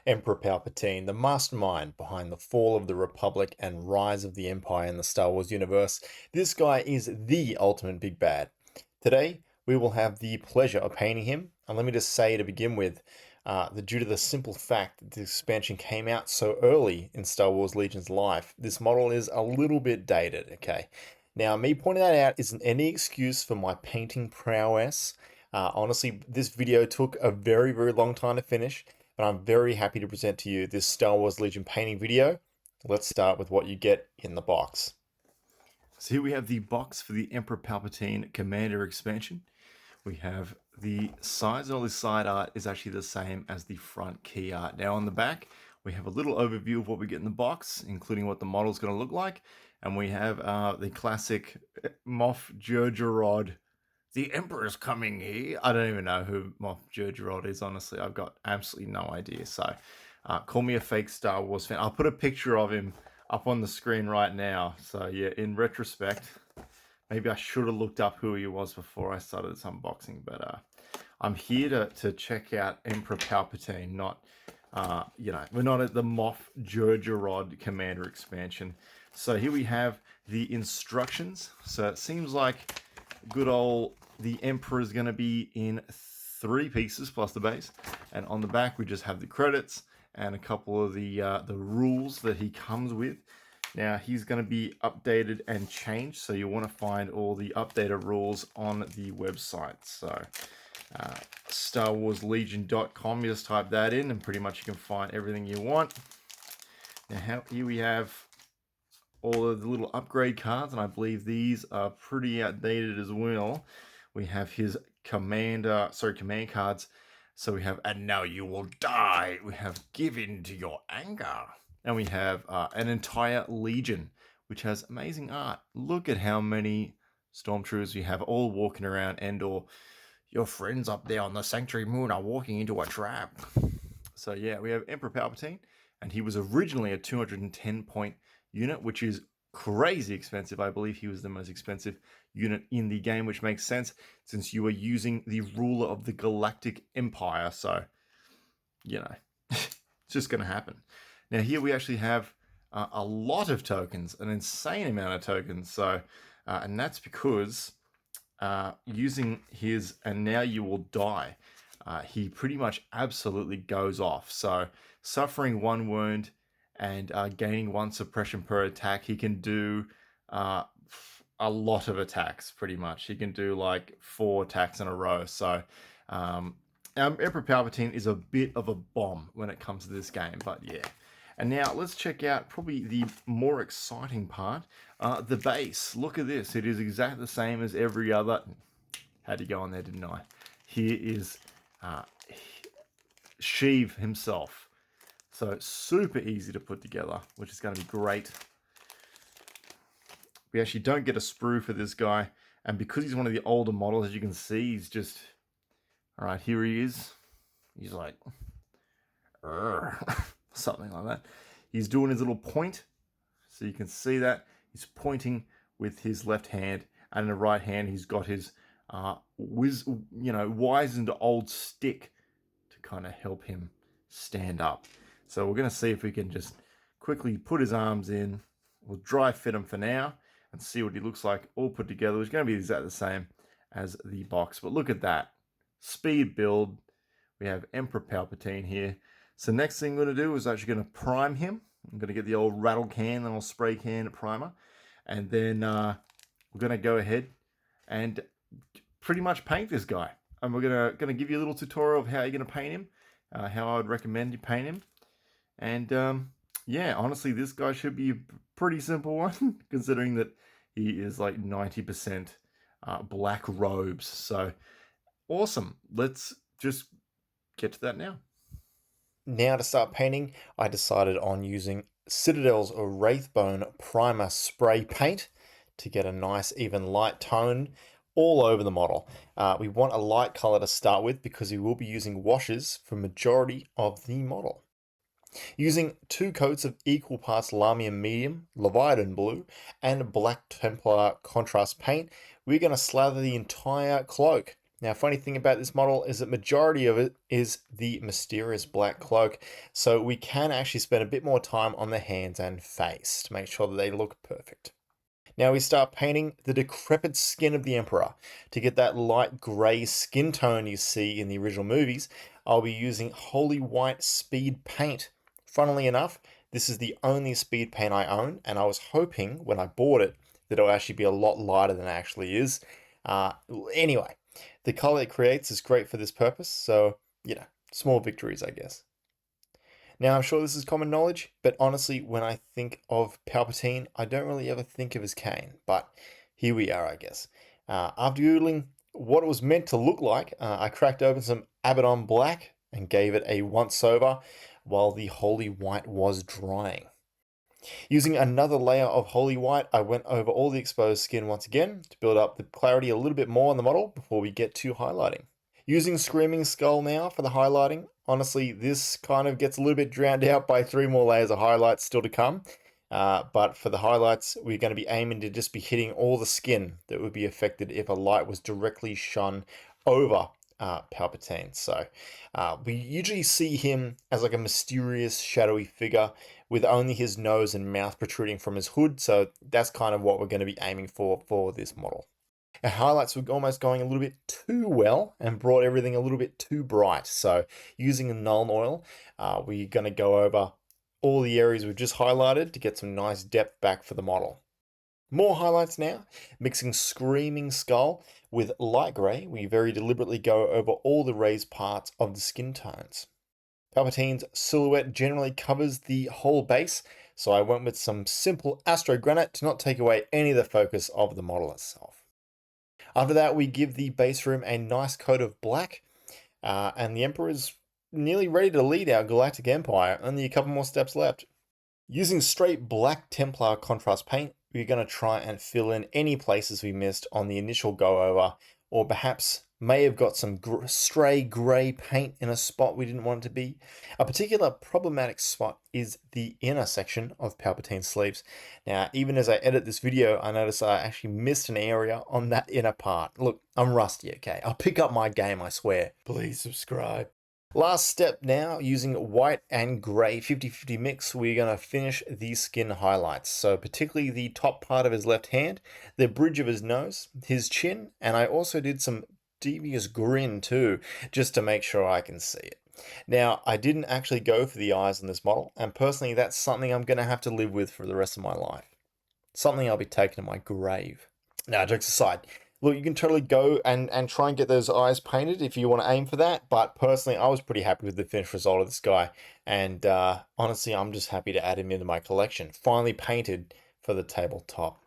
Emperor Palpatine, the mastermind behind the fall of the Republic and rise of the Empire in the Star Wars universe. This guy is the ultimate big bad. Today, we will have the pleasure of painting him, and let me just say to begin with, due to the simple fact that the expansion came out so early in Star Wars Legion's life, this model is a little bit dated, okay? Now, me pointing that out isn't any excuse for my painting prowess. Honestly, this video took a very, very long time to finish, but I'm very happy to present to you this Star Wars Legion painting video. Let's start with what you get in the box. So here we have the box for the Emperor Palpatine Commander expansion. We have the sides, and all this side art is actually the same as the front key art. Now on the back, we have a little overview of what we get in the box, including what the model is going to look like. And we have the classic Moff Jerjerrod. The Emperor's coming here. I don't even know who Moff Jerjerrod is, honestly. I've got absolutely no idea. So call me a fake Star Wars fan. I'll put a picture of him up on the screen right now. So yeah, in retrospect, maybe I should have looked up who he was before I started this unboxing. But I'm here to check out Emperor Palpatine, not, we're not at the Moff Jerjerrod Commander expansion. So here we have the instructions. So it seems like good old the Emperor is going to be in 3 pieces plus the base. And on the back, we just have the credits and a couple of the rules that he comes with. Now, he's going to be updated and changed, so you want to find all the updated rules on the website. So, StarWarsLegion.com, you just type that in, and pretty much you can find everything you want. Now, here we have all of the little upgrade cards, and I believe these are pretty outdated as well. We have his command cards. So we have, and now you will die. We have given to your anger. And we have an entire legion, which has amazing art. Look at how many stormtroopers we have all walking around Endor. Your friends up there on the Sanctuary Moon are walking into a trap. So yeah, we have Emperor Palpatine, and he was originally a 210 point unit, which is crazy expensive. I believe he was the most expensive unit in the game, which makes sense since you are using the ruler of the Galactic Empire. So, it's just going to happen. Now, here we actually have a lot of tokens, an insane amount of tokens. So, and that's because using his and now you will die, he pretty much absolutely goes off. So, suffering 1 wound and gaining 1 suppression per attack, he can do a lot of attacks, pretty much. He can do like 4 attacks in a row. So Emperor Palpatine is a bit of a bomb when it comes to this game, but yeah. And now let's check out probably the more exciting part, the base. Look at this. It is exactly the same as every other. Had to go on there, didn't I? Here is Sheev himself. So super easy to put together, which is going to be great. We actually don't get a sprue for this guy. And because he's one of the older models, as you can see, he's just... All right, here he is. He's like... something like that. He's doing his little point. So you can see that. He's pointing with his left hand. And in the right hand, he's got his wizened old stick to kind of help him stand up. So we're going to see if we can just quickly put his arms in. We'll dry fit him for now and see what he looks like all put together. It's going to be exactly the same as the box. But look at that. Speed build. We have Emperor Palpatine here. So next thing I'm going to do is actually going to prime him. I'm going to get the old rattle can, and I'll spray can primer. And then we're going to go ahead and pretty much paint this guy. And we're going to give you a little tutorial of how you're going to paint him. How I would recommend you paint him. And yeah, honestly, this guy should be a pretty simple one, considering that he is like 90% black robes. So awesome. Let's just get to that now. Now to start painting, I decided on using Citadel's Wraithbone Primer Spray Paint to get a nice even light tone all over the model. We want a light color to start with because we will be using washes for majority of the model. Using 2 coats of equal parts Lamium Medium, Leviathan Blue, and Black Templar Contrast paint, we're going to slather the entire cloak. Now, funny thing about this model is that majority of it is the mysterious black cloak, so we can actually spend a bit more time on the hands and face to make sure that they look perfect. Now we start painting the decrepit skin of the Emperor. To get that light grey skin tone you see in the original movies, I'll be using Holy White Speed Paint. Funnily enough, this is the only speed paint I own, and I was hoping when I bought it that it'll actually be a lot lighter than it actually is. Uh, anyway, the color it creates is great for this purpose, so, small victories, I guess. Now, I'm sure this is common knowledge, but honestly, when I think of Palpatine, I don't really ever think of his cane. But here we are, I guess. After Googling what it was meant to look like, I cracked open some Abaddon Black and gave it a once over while the Holy White was drying. Using another layer of Holy White, I went over all the exposed skin once again to build up the clarity a little bit more on the model before we get to highlighting. Using Screaming Skull now for the highlighting. Honestly, this kind of gets a little bit drowned out by 3 more layers of highlights still to come. But for the highlights, we're going to be aiming to just be hitting all the skin that would be affected if a light was directly shone over Palpatine. So we usually see him as like a mysterious, shadowy figure with only his nose and mouth protruding from his hood. So that's kind of what we're going to be aiming for this model. Our highlights were almost going a little bit too well and brought everything a little bit too bright. So using a Nuln Oil, we're going to go over all the areas we've just highlighted to get some nice depth back for the model. More highlights now, mixing Screaming Skull with light grey. We very deliberately go over all the raised parts of the skin tones. Palpatine's silhouette generally covers the whole base, so I went with some simple Astro Granite to not take away any of the focus of the model itself. After that, we give the base room a nice coat of black, and the Emperor is nearly ready to lead our galactic empire, only a couple more steps left. Using straight black Templar contrast paint, we're going to try and fill in any places we missed on the initial go over, or perhaps may have got some stray grey paint in a spot we didn't want it to be. A particular problematic spot is the inner section of Palpatine's sleeves. Now, even as I edit this video, I notice I actually missed an area on that inner part. Look, I'm rusty, okay? I'll pick up my game, I swear. Please subscribe. Last step now, using white and grey 50-50 mix, we're going to finish the skin highlights. So particularly the top part of his left hand, the bridge of his nose, his chin, and I also did some devious grin too, just to make sure I can see it. Now, I didn't actually go for the eyes on this model, and personally that's something I'm going to have to live with for the rest of my life. Something I'll be taking to my grave. Now, jokes aside, look, you can totally go and try and get those eyes painted if you want to aim for that. But personally, I was pretty happy with the finished result of this guy. And honestly, I'm just happy to add him into my collection. Finally painted for the tabletop.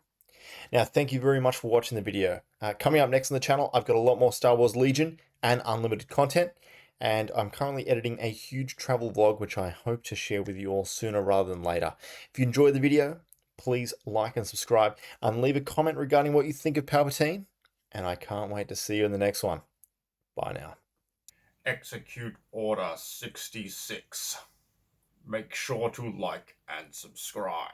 Now, thank you very much for watching the video. Coming up next on the channel, I've got a lot more Star Wars Legion and unlimited content. And I'm currently editing a huge travel vlog, which I hope to share with you all sooner rather than later. If you enjoyed the video, please like and subscribe and leave a comment regarding what you think of Palpatine. And I can't wait to see you in the next one. Bye now. Execute Order 66. Make sure to like and subscribe.